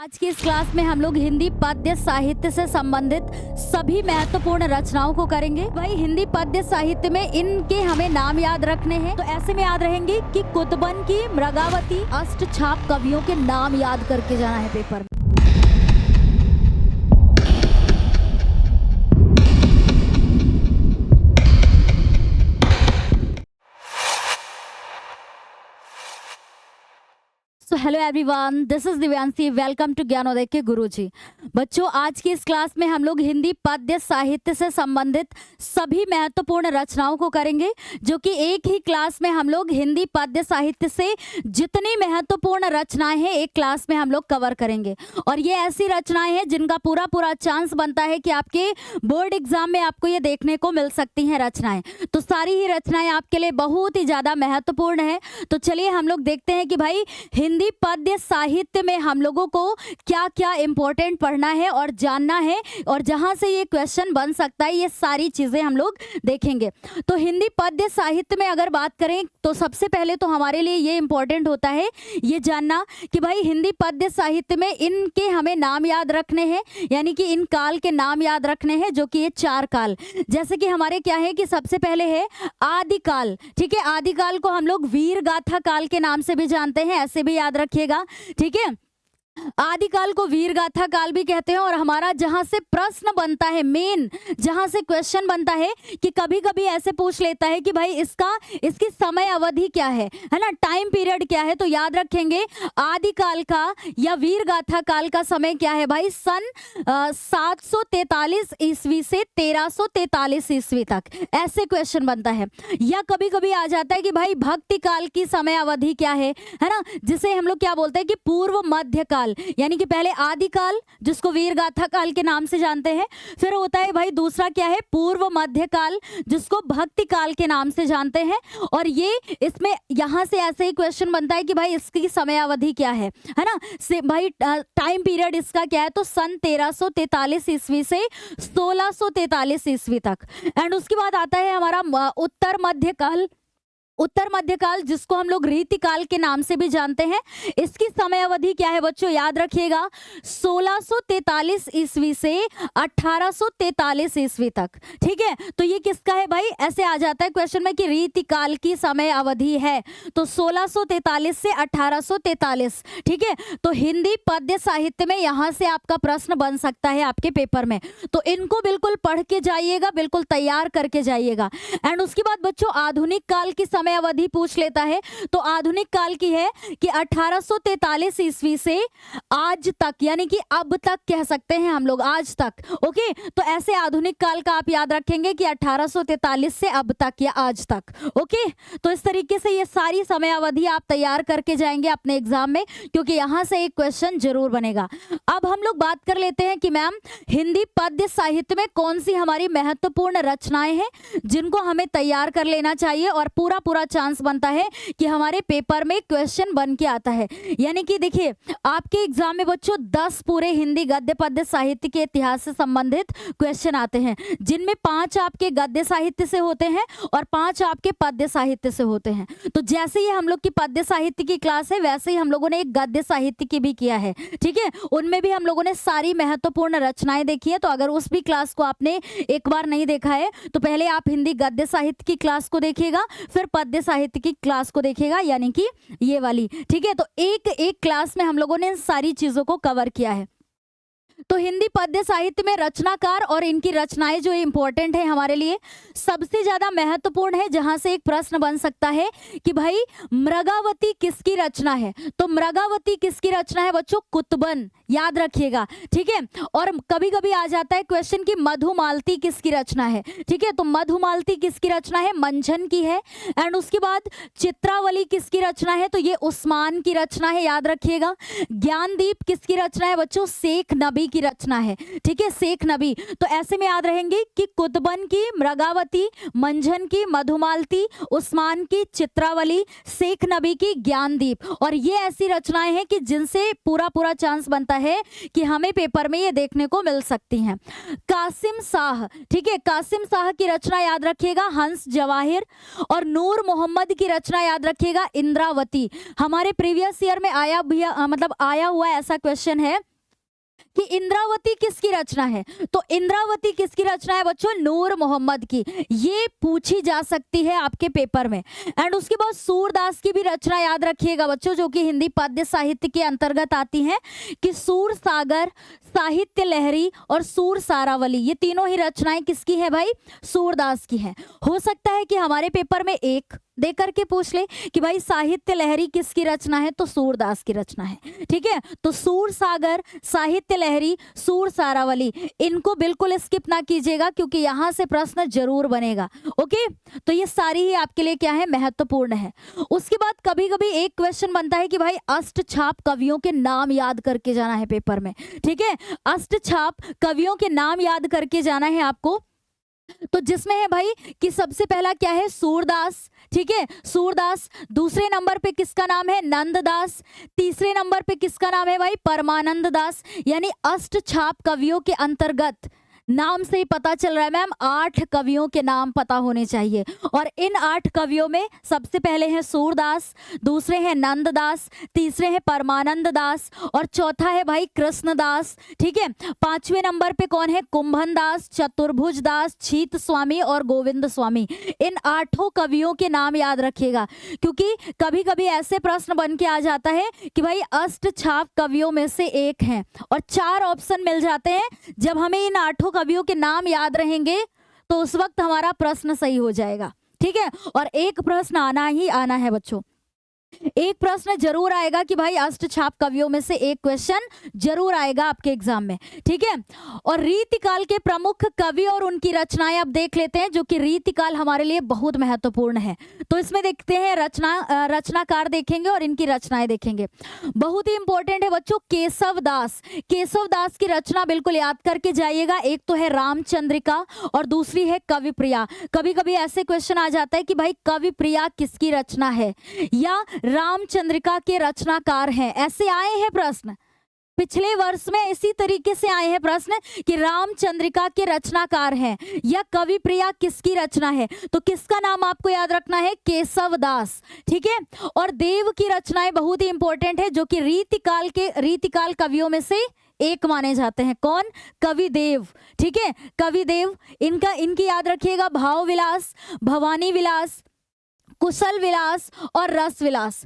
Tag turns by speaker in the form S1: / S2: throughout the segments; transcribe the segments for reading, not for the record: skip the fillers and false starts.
S1: आज की इस क्लास में हम लोग हिंदी पद्य साहित्य से संबंधित सभी महत्वपूर्ण रचनाओं को करेंगे। भाई हिंदी पद्य साहित्य में इनके हमें नाम याद रखने हैं, तो ऐसे में याद रहेंगे कि कुतुबन की, मृगावती, अष्टछाप कवियों के नाम याद करके जाना है पेपर में। So hello everyone, this is Divyanshi. Welcome to Gyanoday के गुरुजी। बच्चों, आज की इस क्लास में हम लोग हिंदी पद्य साहित्य से संबंधित सभी महत्वपूर्ण रचनाओं को करेंगे, जो कि एक ही क्लास में हम लोग हिंदी पद्य साहित्य से जितनी महत्वपूर्ण रचनाएं हैं एक क्लास में हम लोग कवर करेंगे। और ये ऐसी रचनाएं हैं जिनका पूरा पूरा चांस बनता है कि आपके बोर्ड एग्जाम में आपको ये देखने को मिल सकती हैं रचनाएं। तो सारी ही रचनाएं आपके लिए बहुत ही ज़्यादा महत्वपूर्ण है। तो चलिए हम लोग देखते हैं कि भाई हिंदी पद्य साहित्य में हम लोगों को क्या क्या इंपॉर्टेंट पढ़ना है और जानना है, और जहां से ये क्वेश्चन बन सकता है, ये सारी चीजें हम लोग देखेंगे। तो हिंदी पद्य साहित्य में अगर बात करें तो सबसे पहले तो हमारे लिए ये इंपॉर्टेंट होता है ये जानना कि भाई हिंदी पद्य साहित्य में इनके हमें नाम याद रखने हैं, यानी कि इन काल के नाम याद रखने हैं, जो कि ये चार काल। जैसे कि हमारे क्या है कि सबसे पहले है आदिकाल। ठीक है, आदिकाल को हम लोग वीर गाथा काल के नाम से भी जानते हैं, ऐसे भी याद रखिएगा। ठीक है, आदिकाल को वीर गाथा काल भी कहते हैं। और हमारा जहां से प्रश्न बनता है, मेन जहां से क्वेश्चन बनता है कि कभी कभी ऐसे पूछ लेता है कि भाई इसकी समय अवधि क्या है ना, टाइम पीरियड क्या है, तो याद रखेंगे आदिकाल का या वीर गाथा काल का समय क्या है भाई, सन 743 ईस्वी से 1343 ईस्वी तक, ऐसे क्वेश्चन बनता है। या कभी कभी आ जाता है कि भाई भक्ति काल की समय अवधि क्या है ना, जिसे हम लोग क्या बोलते हैं कि पूर्व मध्य काल, यानी कि पहले आदिकाल जिसको वीर गाथा काल के नाम से जानते हैं, फिर होता है भाई दूसरा क्या है पूर्व मध्य काल जिसको भक्ति काल के नाम से जानते हैं। और ये इसमें यहां से ऐसे ही क्वेश्चन बनता है कि भाई इसकी समय अवधि क्या है ना, से भाई टाइम पीरियड इसका क्या है, तो सन 1343 ईस्वी से 1643 ईस्वी तक। एंड उसके बाद आता है हमारा उत्तर मध्य काल। उत्तर मध्यकाल जिसको हम लोग रीतिकाल के नाम से भी जानते हैं, इसकी समय अवधि क्या है बच्चों, याद रखिएगा 1643 ईस्वी से 1843 ईस्वी तक। ठीक है, तो ये किसका है भाई, ऐसे आ जाता है क्वेश्चन में कि रीतिकाल की समय अवधि है, तो 1643 से 1843। ठीक है, तो हिंदी पद्य साहित्य में यहां से आपका प्रश्न बन सकता है आपके पेपर में, तो इनको बिल्कुल पढ़ के जाइएगा, बिल्कुल तैयार करके जाइएगा। एंड उसके बाद बच्चों आधुनिक काल की समय अवधि पूछ लेता है, तो आधुनिक काल की है कि 1843 ईस्वी से आज तक, यानी कि अब तक कह सकते हैं हम लोग, आज तक। ओके, तो ऐसे आधुनिक काल का आप याद रखेंगे कि 1843 से अब तक या आज तक। ओके, तो इस तरीके से ये सारी समय अवधि आप तैयार करके जाएंगे अपने एग्जाम में, क्योंकि यहां से एक क्वेश्चन जरूर बनेगा। अब हम लोग बात कर लेते हैं कि मैम हिंदी पद्य साहित्य में कौन सी हमारी महत्वपूर्ण रचनाएं हैं जिनको हमें तैयार कर लेना चाहिए, और पूरा चांस बनता है कि हमारे पेपर में क्वेश्चन बन के आता है। यानी कि देखिए आपके एग्जाम में बच्चों 10 पूरे हिंदी गद्य पद्य साहित्य के इतिहास से संबंधित क्वेश्चन आते हैं, जिनमें 5 आपके गद्य साहित्य से होते हैं और 5 आपके पद्य साहित्य से होते हैं। तो जैसे ही हम लोग की पद्य साहित्य की क्लास है, वैसे ही हम लोगों ने एक गद्य साहित्य की भी किया है। ठीक है, उनमें भी हम लोगों ने सारी महत्वपूर्ण रचनाएं देखी है। तो अगर उस भी क्लास को आपने एक बार नहीं देखा है, तो पहले आप हिंदी गद्य साहित्य की क्लास को देखिएगा, फिर पद्य साहित्य की क्लास को देखिएगा, यानी कि ये वाली। ठीक है, तो एक क्लास में हम लोगों ने इन सारी चीजों को कवर किया है। तो हिंदी पद्य साहित्य में रचनाकार और इनकी रचनाएं जो इंपॉर्टेंट है हमारे लिए, सबसे ज्यादा महत्वपूर्ण है, जहां से एक प्रश्न बन सकता है कि भाई मृगावती किसकी रचना है। तो मृगावती किसकी रचना है बच्चों, कुतुबन, याद रखिएगा। ठीक है, और कभी कभी आ जाता है क्वेश्चन कि मधुमालती किसकी रचना है। ठीक है, तो मधुमालती किसकी रचना है, मंझन की है। एंड उसके बाद चित्रावली किसकी रचना है, तो ये उस्मान की रचना है, याद रखिएगा। ज्ञानदीप किसकी रचना है बच्चों, शेख नबी की रचना है। ठीक है, शेख नबी। तो ऐसे में याद रहेंगे कि कुतुबन की, मृगावती, मंझन की, मधुमालती, उस्मान की, चित्रावली, शेख नबी की, ज्ञानदीप। और ये ऐसी रचनाएं हैं कि जिनसे पूरा चांस बनता है कि हमें पेपर में ये देखने को मिल सकती हैं। कासिम शाह, ठीक है, कासिम शाह की रचना याद रखिएगा, हंस जवाहिर। और नूर मोहम्मद की रचना याद रखिएगा, इंद्रावती। हमारे प्रीवियस ईयर में आया हुआ ऐसा क्वेश्चन है कि इंद्रावती किसकी रचना है, तो इंद्रावती किसकी रचना है बच्चों, नूर मोहम्मद की। ये पूछी जा सकती है आपके पेपर में। एंड उसके बाद सूरदास की भी रचना याद रखिएगा बच्चों, जो कि हिंदी पद्य साहित्य के अंतर्गत आती है, कि सूर सागर, साहित्य लहरी और सूर सारावली, ये तीनों ही रचनाएं किसकी है भाई, सूरदास की हैं। हो सकता है कि हमारे पेपर में एक दे करके पूछ ले कि भाई साहित्य लहरी किसकी रचना है, तो सूरदास की रचना है। ठीक है, तो सूर सागर, साहित्य लहरी, सूर सारावली, इनको बिल्कुल स्किप ना कीजिएगा, क्योंकि यहां से प्रश्न जरूर बनेगा। ओके, तो ये सारी ही आपके लिए क्या है, महत्वपूर्ण है। उसके बाद कभी कभी एक क्वेश्चन बनता है कि भाई अष्टछाप कवियों के नाम याद करके जाना है पेपर में। ठीक है, अष्टछाप कवियों के नाम याद करके जाना है आपको। तो जिसमें है भाई कि सबसे पहला क्या है, सूरदास। ठीक है, सूरदास। दूसरे नंबर पे किसका नाम है, नंददास। तीसरे नंबर पे किसका नाम है भाई, परमानंद दास। यानी अष्टछाप कवियों के अंतर्गत नाम से ही पता चल रहा है मैम 8 कवियों के नाम पता होने चाहिए। और इन 8 कवियों में सबसे पहले हैं सूरदास, दूसरे हैं नंददास, तीसरे हैं परमानंद दास और चौथा है भाई कृष्णदास। ठीक है, 5वें नंबर पे कौन है, कुंभन दास, चतुर्भुज दास, छीत स्वामी और गोविंद स्वामी। इन 8 कवियों के नाम याद रखिएगा, क्योंकि कभी कभी ऐसे प्रश्न बन के आ जाता है कि भाई अष्टछाप कवियों में से एक है और 4 ऑप्शन मिल जाते हैं। जब हमें इन 8 कवियों के नाम याद रहेंगे तो उस वक्त हमारा प्रश्न सही हो जाएगा। ठीक है, और एक प्रश्न आना ही आना है बच्चों, एक प्रश्न जरूर आएगा कि भाई अष्टछाप कवियों में से एक क्वेश्चन जरूर आएगा आपके एग्जाम में। ठीक है, और रीतिकाल के प्रमुख कवि और उनकी रचनाएं अब देख लेते हैं, जो कि रीतिकाल हमारे लिए बहुत महत्वपूर्ण है। तो इसमें देखते हैं रचनाकार देखेंगे और इनकी रचनाएं देखेंगे। बहुत ही इंपॉर्टेंट है बच्चों, केशव दास। केशव दास की रचना बिल्कुल याद करके जाइएगा। एक तो है रामचंद्रिका और दूसरी है कवि प्रिया। कभी कभी ऐसे क्वेश्चन आ जाता है कि भाई कवि प्रिया किसकी रचना है या रामचंद्रिका के रचनाकार हैं, ऐसे आए हैं प्रश्न। पिछले वर्ष में इसी तरीके से आए हैं प्रश्न कि रामचंद्रिका के रचनाकार हैं या कवि प्रिया किसकी रचना है। तो किसका नाम आपको याद रखना है, केशव दास। ठीक है, और देव की रचनाएं बहुत ही इंपॉर्टेंट है, जो कि रीतिकाल कवियों में से एक माने जाते हैं। कौन, कवि देव। ठीक है, कवि देव, इनकी याद रखिएगा, भाव विलास, भवानी विलास, कुशल विलास और रस विलास।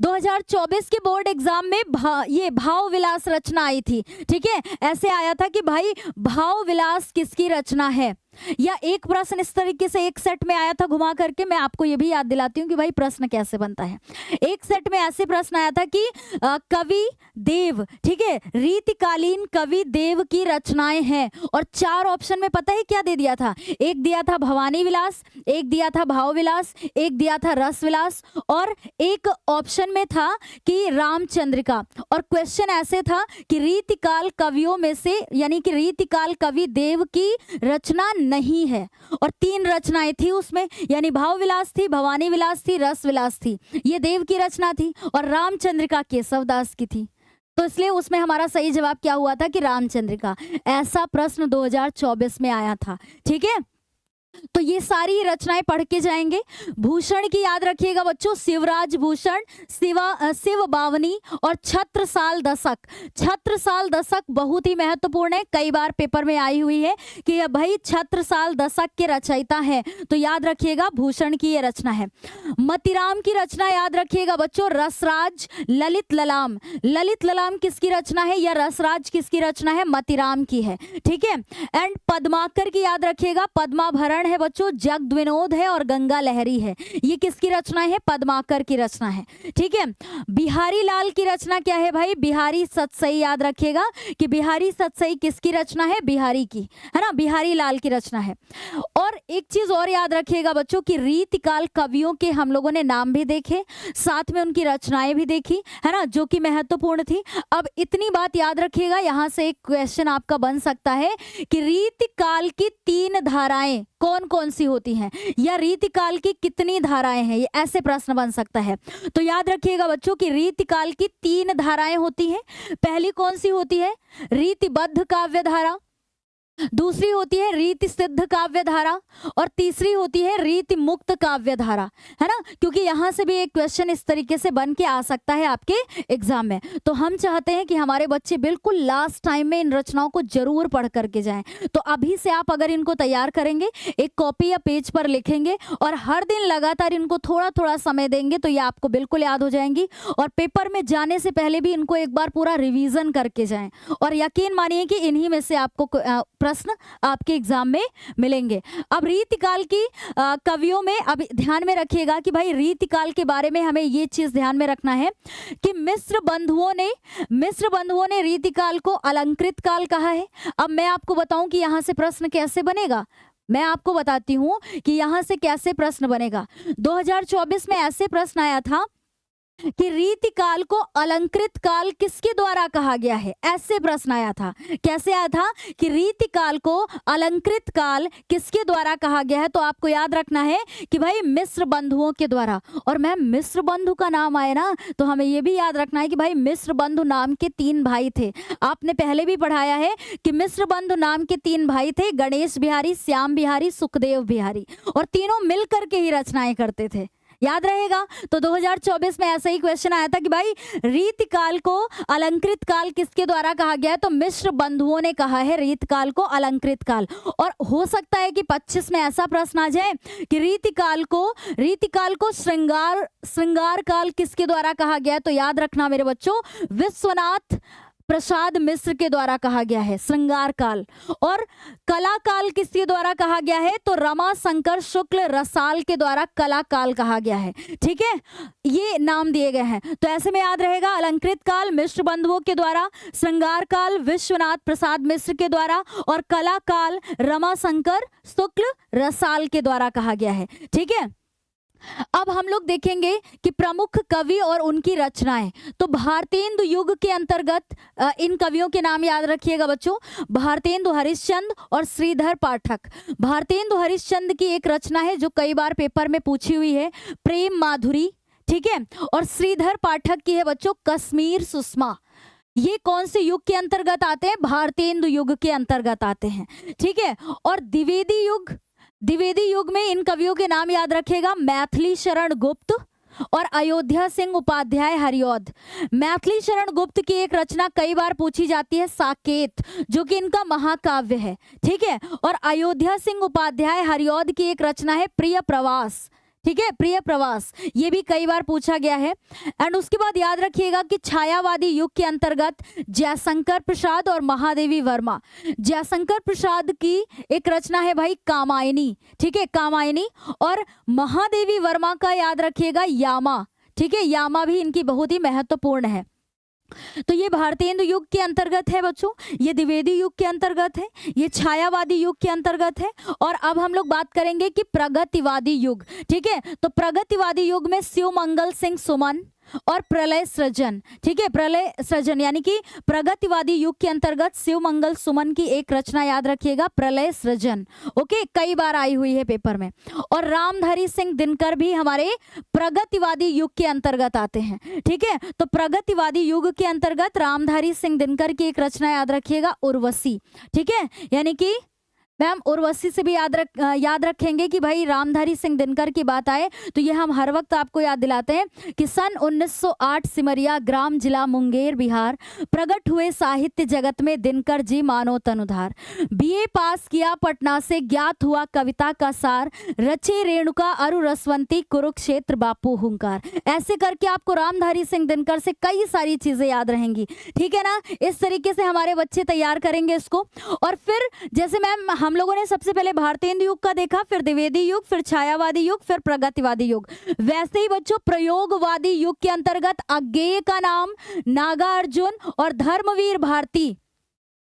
S1: 2024 के बोर्ड एग्जाम में ये भाव विलास रचना आई थी। ठीक है, ऐसे आया था कि भाई भाव विलास किसकी रचना है, या एक प्रश्न इस तरीके से एक सेट में आया था घुमा करके। मैं आपको ये भी याद दिलाती हूँ कि भाई प्रश्न कैसे बनता है। एक सेट में ऐसे प्रश्न आया था कि कवि देव, ठीक है, रीतिकालीन कवि देव की रचनाएं हैं, और 4 ऑप्शन में पता है क्या दे दिया था, एक दिया था भवानी विलास, एक दिया था भाव विलास, एक दिया था रस विलास और एक ऑप्शन में था कि रामचंद्रिका। और क्वेश्चन ऐसे था कि रीतिकाल कवियों में से, यानी कि रीतिकाल कवि देव की रचना नहीं है, और 3 रचनाएं थी उसमें, यानी भाव विलास थी, भवानी विलास थी, रस विलास थी, ये देव की रचना थी, और रामचंद्रिका केशव दास की थी। तो इसलिए उसमें हमारा सही जवाब क्या हुआ था कि रामचंद्रिका। ऐसा प्रश्न 2024 में आया था। ठीक है, तो ये सारी रचनाएं पढ़ के जाएंगे। भूषण की याद रखिएगा बच्चों, शिवराज भूषण, शिव बावनी और छत्रसाल दशक। छत्रसाल दशक बहुत ही महत्वपूर्ण है, कई बार पेपर में आई हुई है कि भाई छत्रसाल दशक के रचयिता है, तो याद रखिएगा भूषण की ये रचना है। मतिराम की रचना याद रखिएगा बच्चों, रसराज, ललित ललाम। ललित ललाम किसकी रचना है या रसराज किसकी रचना है, मतिराम की है। ठीक है, एंड पद्माकर की याद रखिएगा, पद्माभरण है बच्चों, जगद्विनोद है और गंगा लहरी है। ये किसकी रचना है, पद्माकर की रचना है। ठीक है, बिहारी लाल की रचना क्या है भाई, बिहारी सतसई। याद रखिएगा कि बिहारी सतसई किसकी रचना है, बिहारी की, है ना, बिहारी लाल की रचना है। और एक चीज और याद रखिएगा बच्चों कि रीतिकाल कवियों के हम लोगों ने नाम भी देखे, साथ में उनकी रचनाएं भी देखी, है ना, जो कि महत्वपूर्ण थी। अब इतनी बात याद रखिएगा, यहां से एक क्वेश्चन आपका बन सकता है कि रीतिकाल की 3 धाराएं कौन कौन सी होती हैं, या रीतिकाल की कितनी धाराएं हैं, ये ऐसे प्रश्न बन सकता है। तो याद रखिएगा बच्चों कि रीतिकाल की 3 धाराएं होती हैं। पहली कौन सी होती है, रीतिबद्ध काव्य धारा, दूसरी होती है रीति सिद्ध काव्य धारा और तीसरी होती है रीति मुक्त काव्य धारा, है ना, क्योंकि यहाँ से भी एक क्वेश्चन इस तरीके से बन के आ सकता है आपके एग्जाम में। तो हम चाहते हैं कि हमारे बच्चे बिल्कुल लास्ट टाइम में इन रचनाओं को जरूर पढ़ करके जाएं। तो अभी से आप अगर इनको तैयार करेंगे, एक कॉपी या पेज पर लिखेंगे और हर दिन लगातार इनको थोड़ा थोड़ा समय देंगे तो ये आपको बिल्कुल याद हो जाएंगी। और पेपर में जाने से पहले भी इनको एक बार पूरा रिवीजन करके जाएं और यकीन मानिए कि इन्हीं में से आपको प्रश्न आपके एग्जाम में मिलेंगे। अब रीतिकाल की कवियों में अब ध्यान में रखिएगा कि भाई रीतिकाल के बारे में हमें ये चीज ध्यान में रखना है कि मिस्र बंधुओं ने रीतिकाल को अलंकृत काल कहा है। अब मैं आपको बताऊं कि यहाँ से प्रश्न कैसे बनेगा, मैं आपको बताती हूँ कि यहाँ से कैसे प्रश्न बनेगा। 2024 में ऐसे प्रश्न आया था कि रीतिकाल को अलंकृत काल किसके द्वारा कहा गया है, ऐसे प्रश्न आया था। कैसे आया था कि रीतिकाल को अलंकृत काल किसके द्वारा कहा गया है, तो आपको याद रखना है कि भाई मिस्र बंधुओं के द्वारा। और मैम मिस्र बंधु का नाम आए ना, तो हमें यह भी याद रखना है कि भाई मिस्र बंधु नाम के 3 भाई थे। आपने पहले भी पढ़ाया है कि मिस्र बंधु नाम के 3 भाई थे, गणेश बिहारी, श्याम बिहारी, सुखदेव बिहारी, और तीनों मिल करके ही रचनाएं करते थे, याद रहेगा। तो 2024 में ऐसा ही क्वेश्चन आया था कि भाई रीतिकाल को अलंकृत काल किसके द्वारा कहा गया है, तो मिस्र बंधुओं ने कहा है रीतिकाल को अलंकृत काल। और हो सकता है कि 25 में ऐसा प्रश्न आ जाए कि रीतिकाल को श्रृंगार काल किसके द्वारा कहा गया है, तो याद रखना मेरे बच्चों, विश्वनाथ प्रसाद मिश्र के द्वारा कहा गया है श्रृंगार काल। और कला काल किसके द्वारा कहा गया है, तो रमा शंकर शुक्ल रसाल के द्वारा कला काल कहा गया है। ठीक है, ये नाम दिए गए हैं। तो ऐसे में याद रहेगा अलंकृत काल मिश्र बंधुओं के द्वारा, श्रृंगार काल विश्वनाथ प्रसाद मिश्र के द्वारा, और कला काल रमा शंकर शुक्ल रसाल के द्वारा कहा गया है। ठीक है, अब हम लोग देखेंगे कि प्रमुख कवि और उनकी रचनाएं। तो भारतेंदु युग के अंतर्गत इन कवियों के नाम याद रखिएगा बच्चों, भारतेंदु हरिश्चंद्र और श्रीधर पाठक। भारतेंदु हरिश्चंद्र की एक रचना है जो कई बार पेपर में पूछी हुई है, प्रेम माधुरी। ठीक है, और श्रीधर पाठक की है बच्चों कश्मीर सुषमा। ये कौन से युग के अंतर्गत आते हैं, भारतेंदु युग के अंतर्गत आते हैं। ठीक है, और द्विवेदी युग में इन कवियों के नाम याद रखेगा, मैथिली शरण गुप्त और अयोध्या सिंह उपाध्याय हरिऔध। मैथिली शरण गुप्त की एक रचना कई बार पूछी जाती है साकेत, जो कि इनका महाकाव्य है। ठीक है, और अयोध्या सिंह उपाध्याय हरिऔध की एक रचना है प्रिय प्रवास। ठीक है, प्रिय प्रवास, ये भी कई बार पूछा गया है। एंड उसके बाद याद रखिएगा कि छायावादी युग के अंतर्गत जयशंकर प्रसाद और महादेवी वर्मा। जयशंकर प्रसाद की एक रचना है भाई कामायनी। ठीक है, कामायनी, और महादेवी वर्मा का याद रखिएगा यामा। ठीक है, यामा भी इनकी बहुत ही महत्वपूर्ण है। तो ये भारतेंदु युग के अंतर्गत है बच्चों, ये द्विवेदी युग के अंतर्गत है, ये छायावादी युग के अंतर्गत है। और अब हम लोग बात करेंगे कि प्रगतिवादी युग। ठीक है, तो प्रगतिवादी युग में शिवमंगल सिंह सुमन और प्रलय सृजन। ठीक है, प्रलय सृजन यानी कि प्रगतिवादी युग के अंतर्गत शिवमंगल सुमन की एक रचना याद रखिएगा, प्रलय सृजन। ओके, कई बार आई हुई है पेपर में। और रामधारी सिंह दिनकर भी हमारे प्रगतिवादी युग के अंतर्गत आते हैं। ठीक है, तो प्रगतिवादी युग के अंतर्गत रामधारी सिंह दिनकर की एक रचना याद रखिएगा, उर्वशी। ठीक है, यानी कि मैम उर्वशी से भी याद रखेंगे कि भाई रामधारी सिंह दिनकर की बात आए तो ये हम हर वक्त आपको याद दिलाते हैं कि सन 1908 सिमरिया ग्राम जिला मुंगेर बिहार प्रकट हुए साहित्य जगत में दिनकर जी मानो तनुधार। बीए पास किया पटना से, ज्ञात हुआ कविता का सार, रचे रेणुका अरु रसवंती कुरुक्षेत्र बापू हुंकार। ऐसे करके आपको रामधारी सिंह दिनकर से कई सारी चीजें याद रहेंगी। ठीक है ना, इस तरीके से हमारे बच्चे तैयार करेंगे इसको। और फिर जैसे मैम हम लोगों ने सबसे पहले भारतेंदु युग का देखा, फिर द्विवेदी युग, फिर छायावादी युग, फिर प्रगतिवादी युग। वैसे ही बच्चों प्रयोगवादी युग के अंतर्गत अज्ञेय का नाम नागार्जुन और धर्मवीर भारती।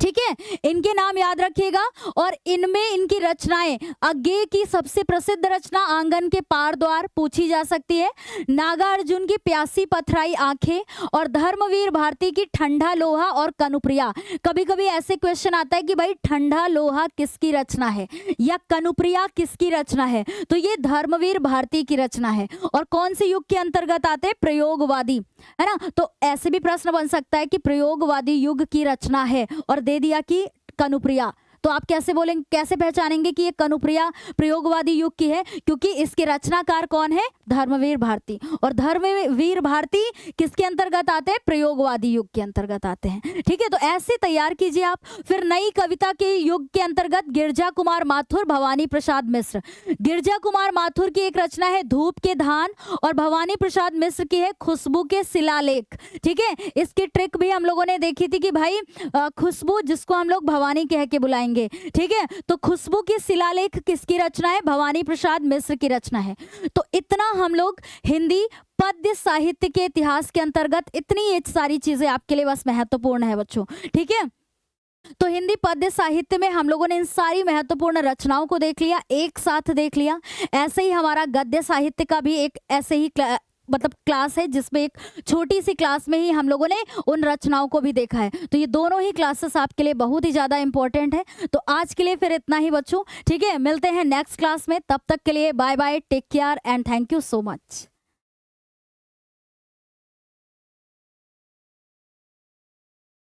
S1: ठीक है, इनके नाम याद रखिएगा। और इनमें इनकी रचनाएं, अज्ञेय की सबसे प्रसिद्ध रचना आंगन के पार द्वार पूछी जा सकती है, नागार्जुन की प्यासी पथराई आंखें, और धर्मवीर भारती की ठंडा लोहा और कनुप्रिया। कभी कभी ऐसे क्वेश्चन आता है कि भाई ठंडा लोहा किसकी रचना है या कनुप्रिया किसकी रचना है, तो ये धर्मवीर भारती की रचना है। और कौन से युग के अंतर्गत आते हैं, प्रयोगवादी, है ना। तो ऐसे भी प्रश्न बन सकता है कि प्रयोगवादी युग की रचना है और दे दिया कि कनुप्रिया, तो आप कैसे बोलेंगे, कैसे पहचानेंगे कि ये कनुप्रिया प्रयोगवादी युग की है? क्योंकि इसके रचनाकार कौन है? धर्मवीर भारती। और धर्मवीर भारती किसके अंतर्गत आते हैं? प्रयोगवादी युग के अंतर्गत आते हैं। ठीक है, तो ऐसे तैयार कीजिए आप। फिर नई कविता के युग के अंतर्गत गिरजा कुमार माथुर, भवानी प्रसाद मिश्र। गिरजा कुमार माथुर की एक रचना है धूप के धान, और भवानी प्रसाद मिश्र की है खुशबू के शिलालेख। ठीक है, इसकी ट्रिक भी हम लोगों ने देखी थी कि भाई खुशबू जिसको हम लोग भवानी कह के बुलाएंगे। ठीक है, तो खुशबू की शिलालेख किसकी रचना है? भवानी प्रसाद मिश्र की रचना है। तो इतना हम लोग हिंदी पद्य साहित्य के इतिहास के अंतर्गत, इतनी ये सारी चीजें आपके लिए बस महत्वपूर्ण है बच्चों। ठीक है, तो हिंदी पद्य साहित्य में हम लोगों ने इन सारी महत्वपूर्ण रचनाओं को देख लिया, एक साथ देख लिया। ऐसे ही हमारा गद्य साहित्य का भी एक ऐसे ही मतलब क्लास है, जिसमें एक छोटी सी क्लास में ही हम लोगों ने उन रचनाओं को भी देखा है। तो ये दोनों ही क्लासेस आपके लिए बहुत ही ज़्यादा इंपॉर्टेंट है। तो आज के लिए फिर इतना ही बच्चों। ठीक है, मिलते हैं नेक्स्ट क्लास में, तब तक के लिए bye bye, take care and thank you so much.